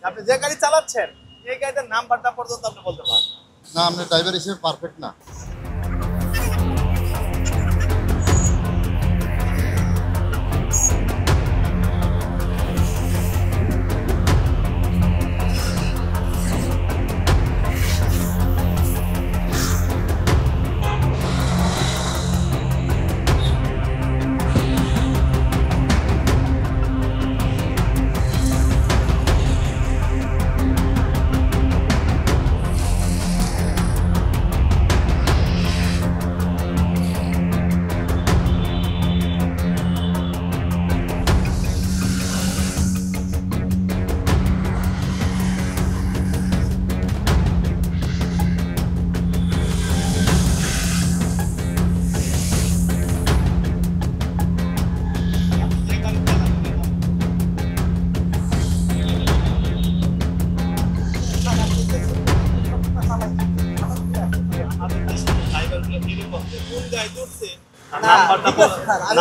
আপনি যে গাড়ি চালাচ্ছেন এই গাড়িটার নাম্বারটা পর্যন্ত আপনি বলতে পারেন না, আপনি ড্রাইভার হিসেবে পারফেক্ট না।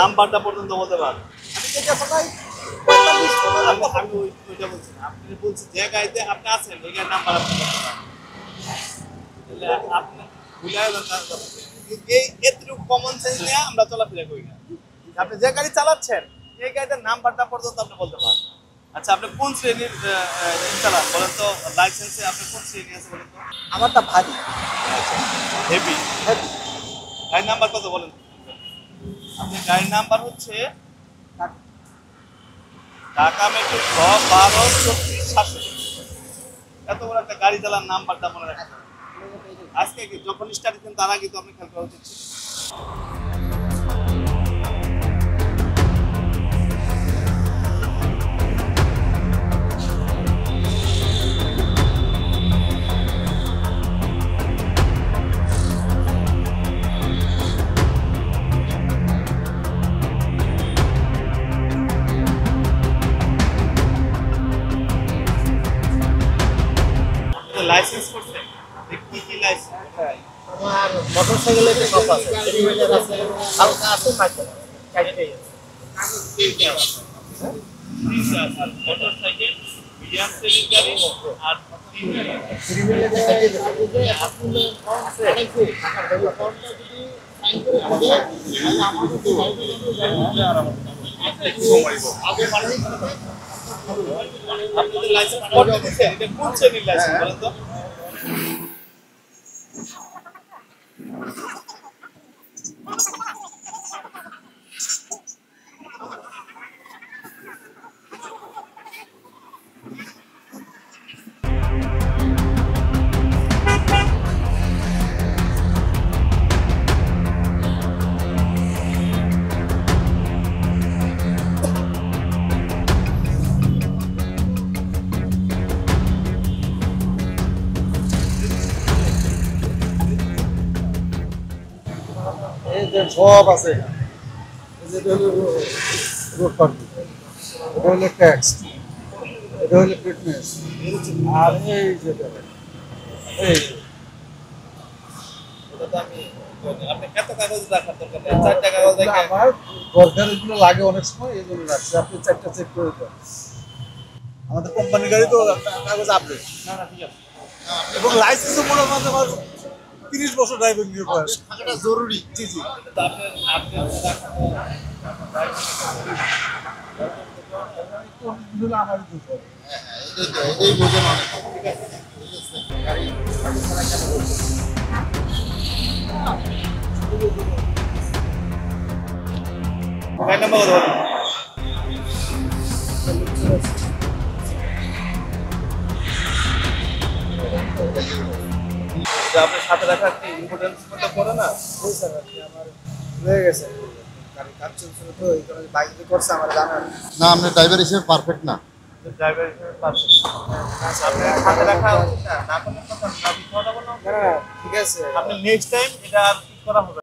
নাম্বারটা পর্যন্ত বলতে পারেন। আমি ওইটা বলছি না, আপনি বলছি যে গাড়িতে আপনি আছেন ওই গাড়ির নাম্বার আপনি বলতে পারেন। আপনি এই এতটুকু কমন সেন্স নিয়ে আমরা চলাফেরা করি না। আপনি যে গাড়ি চালাচ্ছেন এই গাড়িটার নাম্বারটা পর্যন্ত আপনি বলতে পারেন। আচ্ছা, আপনি কোন শ্রেণীর চালান বলেন তো? লাইসেন্সে আপনি কোন শ্রেণী আছে বলেন তো? আমারটা ভারী হেভি। গাড়ির নাম্বার কত বলেন? আপনি গাড়ির নাম্বার হচ্ছে ঢাকা মেট্রো 1234 এত বড় একটা গাড়ি চালার নাম্বারটা মনে রাখতে হবে। আজকে যখন স্টার্ট দিতেন তার আগে তো আপনি খেয়াল করা উচিত ছিল। লাইসেন্স করছেন? কি কি লাইসেন্স? আমার মোটরসাইকেলের সব আছে, রিভিলার আছে, হালকা আছে, মাইক্রো চারটেই আছে। তিনটা আছে। মোটরসাইকেল, মিডিয়াম শ্রেণীর গাড়ি আর রিভিলার যে আপনি ফর্ম আছে টাকা দেব, ফর্মটা যদি সাইন করে দিবে তাহলে আমাদের তো আপনাদের লাইসেন্স করতে দিচ্ছেন, এটা কোন শ্রেণীর লাইসেন্স বলেন তো? এই যে সব আছে, এটা হলো রোড পার্কিং, এটা হলো ট্যাক্স, এটা হলো ফিটনেস, আর এই যেটা এই এটা তো আমি আপনি কত কাগজ রাখার দরকার নেই, চারটা কাগজ দেখে আমার দরকারগুলো লাগে অনেক সময়, এই জন্য রাখছি। আপনি চারটা চেক করে দেন। আমাদের কোম্পানি গাড়ি তো কাগজ আপডেট না না ঠিক আছে। এবং লাইসেন্সও মনে হয় আমার 30 বছর ড্রাইভিং নিয়ে বয়স। থাকাটা জরুরি। জি জি, তো আপনি আমারই দোষ হবে। এটাই বোঝেন অনেক। গাড়ি নাম্বার কত বলেন? যে আপনার সাথে রাখা কি ইম্পর্টেন্স মতো করে না? ওই স্যার আপনি আমার হয়ে গেছে, গাড়ি কাজ চলছিল তো এই কারণে বাইক দিয়ে করছে আমার জানা নেই। না, আপনি ড্রাইভার হিসেবে পারফেক্ট না। ড্রাইভার হিসেবে পারছেন আপনার সাথে রাখা উচিত না, না করলে কথা না, মিথ্যা কথা বললাম। না না ঠিক আছে, আপনি নেক্সট টাইম এটা আর ঠিক করা হবে না।